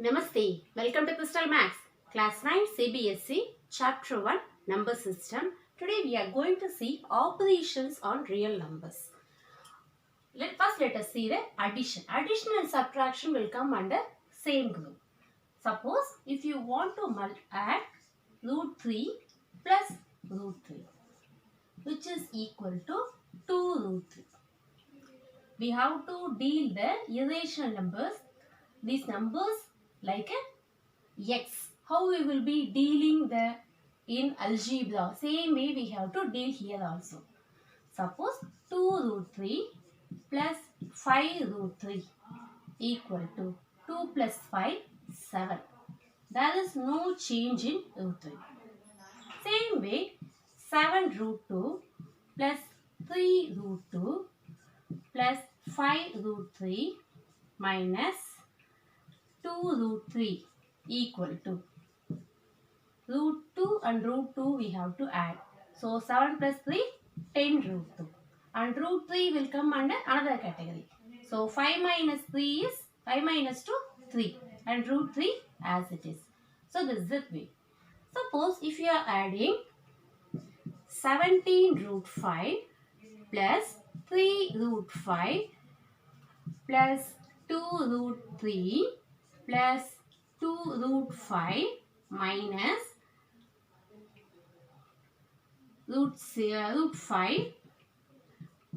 Namaste. Welcome to Crystal Max, Class 9 CBSE, Chapter 1, Number System. Today we are going to see operations on real numbers. Let us see the addition. Addition and subtraction will come under same group. Suppose if you want to add root 3 plus root 3, which is equal to 2 root 3. We have to deal the irrational numbers. These numbers like a x. How we will be dealing the in algebra? Same way we have to deal here also. Suppose 2 root 3 plus 5 root 3 equal to 2 plus 5, 7. There is no change in root 3. Same way 7 root 2 plus 3 root 2 plus 5 root 3 minus 2 root 3 equal to root 2 and root 2 we have to add. So 7 plus 3, 10 root 2. And root 3 will come under another category. So 5 minus 3 is 5 minus 2, 3. And root 3 as it is. So this is the way. Suppose if you are adding 17 root 5 plus 3 root 5 plus 2 root 3 plus 2 root 5 minus root 5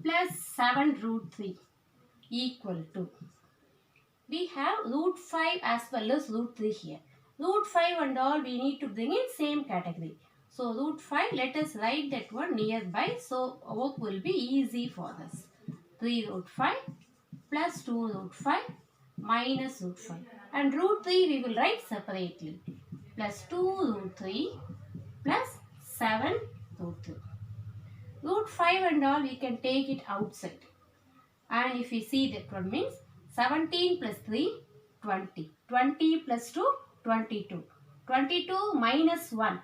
plus 7 root 3 equal to, we have root 5 as well as root 3 here. Root 5 and all we need to bring in same category. So root 5, let us write that one nearby, so work will be easy for us. 3 root 5 plus 2 root 5 minus root 5. And root 3 we will write separately. Plus 2 root 3 plus 7 root 3. Root 5 and all we can take it outside. And if we see that one means 17 plus 3, 20. 20 plus 2, 22. 22 minus 1,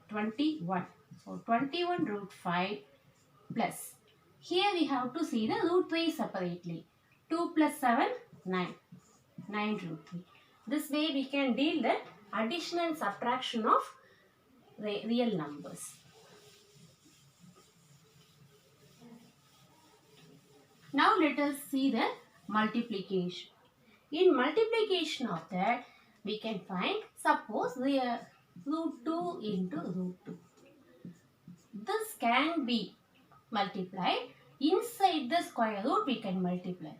21. So 21 root 5 plus. Here we have to see the root 3 separately. 2 plus 7, 9. 9 root 3. This way we can deal the addition and subtraction of real numbers. Now let us see the multiplication. In multiplication of that, we can find, suppose the root 2 into root 2. This can be multiplied. Inside the square root we can multiply.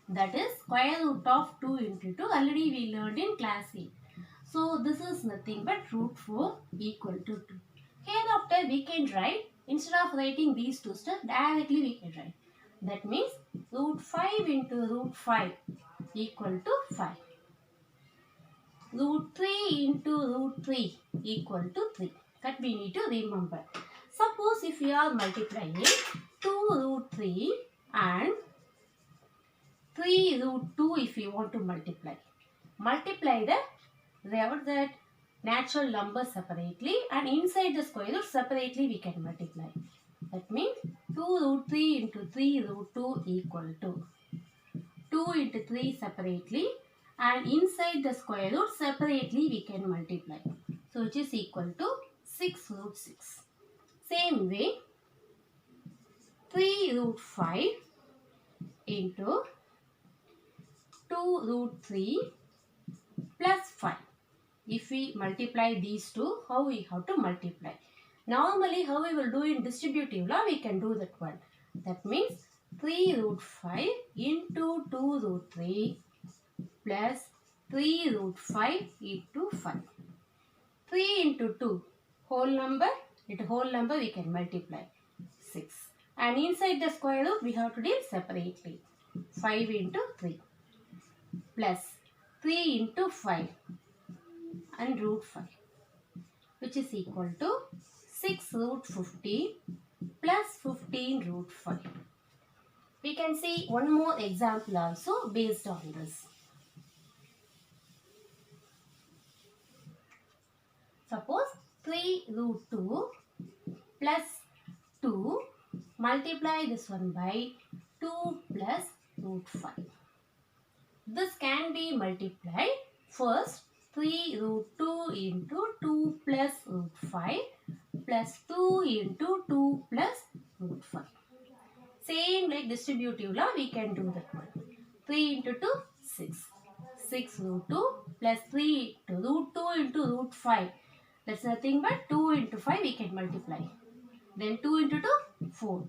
That is square root of 2 into 2. Already we learned in class 8. So this is nothing but root 4 equal to 2. Hereafter we can write, instead of writing these two steps, directly we can write. That means root 5 into root 5 equal to 5. Root 3 into root 3 equal to 3. That we need to remember. Suppose if we are multiplying 2 root 3 and 3 root 2 if you want to multiply. Multiply the natural number separately and inside the square root separately we can multiply. That means 2 root 3 into 3 root 2 equal to 2 into 3 separately and inside the square root separately we can multiply. So which is equal to 6 root 6. Same way 3 root 5 into 2 root 3 plus 5. If we multiply these two, how we have to multiply? Normally how we will do in distributive law, we can do that one. That means 3 root 5 into 2 root 3 plus 3 root 5 into 5. 3 into 2, whole number we can multiply 6. And inside the square root we have to deal separately. 5 into 3 plus 3 into 5 and root 5, which is equal to 6 root 15 plus 15 root 5. We can see one more example also based on this. Suppose 3 root 2 plus 2, multiply this one by 2 plus root 5. This can be multiplied. First, 3 root 2 into 2 plus root 5 plus 2 into 2 plus root 5. Same like distributive law, we can do that one. 3 into 2, 6. 6 root 2 plus 3 to root 2 into root 5. That's nothing but 2 into 5 we can multiply. Then 2 into 2, 4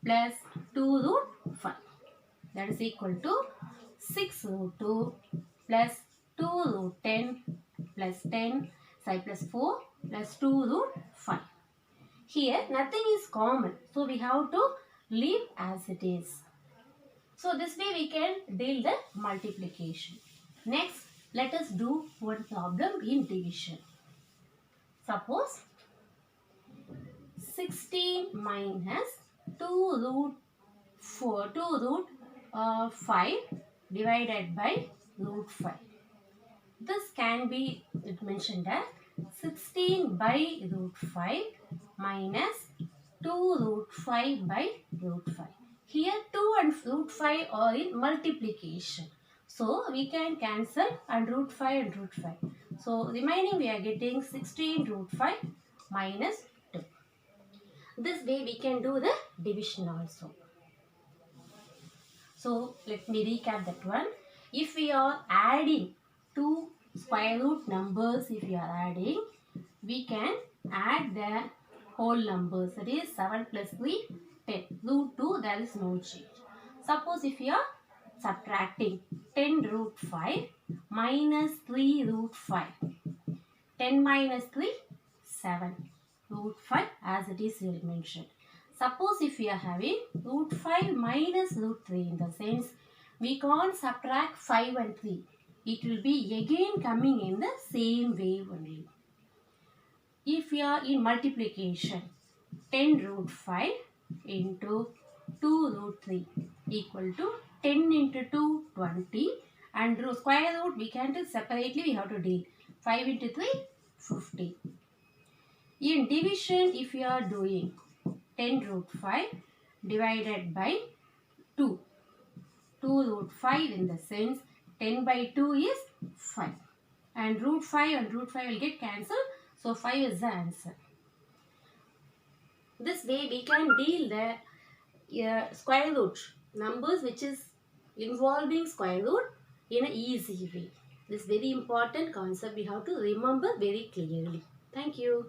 plus 2 root 5. That is equal to 6 root 2 plus 2 root 10 plus 10 plus 4 plus 2 root 5. Here nothing is common, so we have to leave as it is. So this way we can deal the multiplication. Next, let us do one problem in division. Suppose 16 minus 2 root 5 divided by root 5. This can be mentioned as 16 by root 5 minus 2 root 5 by root 5. Here 2 and root 5 are in multiplication. So we can cancel and root 5 and root 5. So remaining we are getting 16 root 5 minus 2. This way we can do the division also. So let me recap that one. If we are adding two square root numbers, if we are adding, we can add the whole numbers. That is 7 plus 3, 10. Root 2, there is no change. Suppose if we are subtracting 10 root 5 minus 3 root 5. 10 minus 3, 7. Root 5 as it is here mentioned. Suppose if we are having root 5 minus root 3, in the sense we can't subtract 5 and 3. It will be again coming in the same way only. If we are in multiplication, 10 root 5 into 2 root 3 equal to 10 into 2, 20. And square root we can do separately, we have to deal. 5 into 3, 50. In division, if we are doing 10 root 5 divided by 2. 2 root 5 in the sense 10 by 2 is 5. And root 5 will get cancelled. So 5 is the answer. This way we can deal the square root numbers which is involving square root in an easy way. This very important concept we have to remember very clearly. Thank you.